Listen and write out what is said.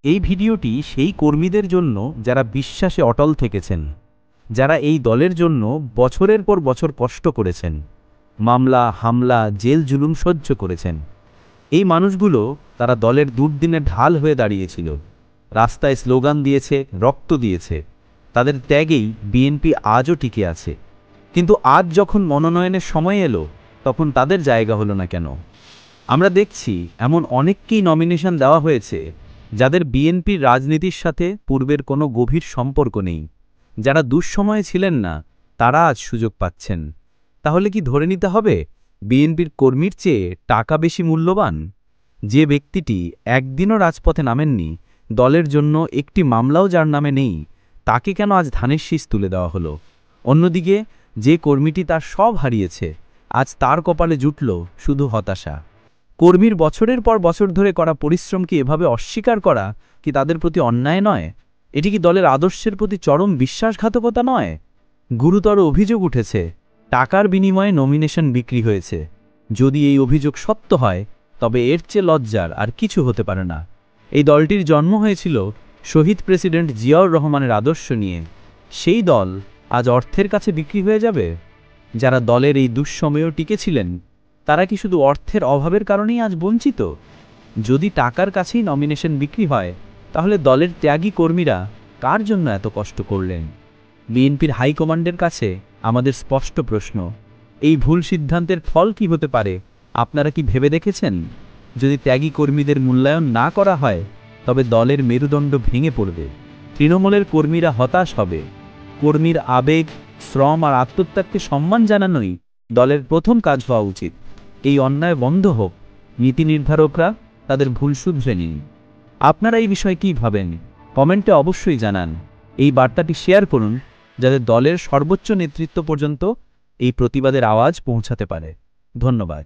এই ভিডিওটি সেই কর্মীদের জন্য যারা বিশ্বাসে অটল থেকেছেন, যারা এই দলের জন্য বছরের পর বছর কষ্ট করেছেন, মামলা হামলা জেল জুলুম সহ্য করেছেন। এই মানুষগুলো তারা দলের দুর্দিনে ঢাল হয়ে দাঁড়িয়েছিল, রাস্তায় স্লোগান দিয়েছে, রক্ত দিয়েছে। তাদের ত্যাগেই বিএনপি আজও টিকে আছে। কিন্তু আজ যখন মনোনয়নের সময় এলো, তখন তাদের জায়গা হলো না কেন? আমরা দেখছি এমন অনেককেই নমিনেশন দেওয়া হয়েছে যাদের বিএনপির রাজনীতির সাথে পূর্বের কোনো গভীর সম্পর্ক নেই। যারা দুঃসময়ে ছিলেন না, তারা আজ সুযোগ পাচ্ছেন। তাহলে কি ধরে নিতে হবে বিএনপির কর্মীর চেয়ে টাকা বেশি মূল্যবান? যে ব্যক্তিটি একদিনও রাজপথে নামেননি, দলের জন্য একটি মামলাও যার নামে নেই, তাকে কেন আজ ধানের শীষ তুলে দেওয়া হলো? অন্যদিকে যে কর্মীটি তার সব হারিয়েছে, আজ তার কপালে জুটল শুধু হতাশা। কর্মীর বছরের পর বছর ধরে করা পরিশ্রমকে এভাবে অস্বীকার করা কি তাদের প্রতি অন্যায় নয়? এটি কি দলের আদর্শের প্রতি চরম বিশ্বাসঘাতকতা নয়? গুরুতর অভিযোগ উঠেছে, টাকার বিনিময়ে নমিনেশন বিক্রি হয়েছে। যদি এই অভিযোগ সত্য হয়, তবে এর চেয়ে লজ্জার আর কিছু হতে পারে না। এই দলটির জন্ম হয়েছিল শহীদ প্রেসিডেন্ট জিয়াউর রহমানের আদর্শ নিয়ে। সেই দল আজ অর্থের কাছে বিক্রি হয়ে যাবে? যারা দলের এই দুঃসময়েও টিকেছিলেন, তারা কি শুধু অর্থের অভাবের কারণেই আজ বঞ্চিত? যদি টাকার কাছেই নমিনেশন বিক্রি হয়, তাহলে দলের ত্যাগী কর্মীরা কার জন্য এত কষ্ট করলেন? বিএনপির হাইকমান্ডের কাছে আমাদের স্পষ্ট প্রশ্ন, এই ভুল সিদ্ধান্তের ফল কি হতে পারে আপনারা কি ভেবে দেখেছেন? যদি ত্যাগী কর্মীদের মূল্যায়ন না করা হয়, তবে দলের মেরুদণ্ড ভেঙে পড়বে। তৃণমূলের কর্মীরা হতাশ হবে। কর্মীর আবেগ, শ্রম আর আত্মত্যাগকে সম্মান জানানোই দলের প্রথম কাজ হওয়া উচিত। এই অন্যায় বন্ধ হোক, নীতি নির্ধারকরা তাদের ভুল শুধরে নিন। আপনারা এই বিষয়ে কী ভাবেন? কমেন্টে অবশ্যই জানান। এই বার্তাটি শেয়ার করুন, যাতে দলের সর্বোচ্চ নেতৃত্ব পর্যন্ত এই প্রতিবাদের আওয়াজ পৌঁছাতে পারে। ধন্যবাদ।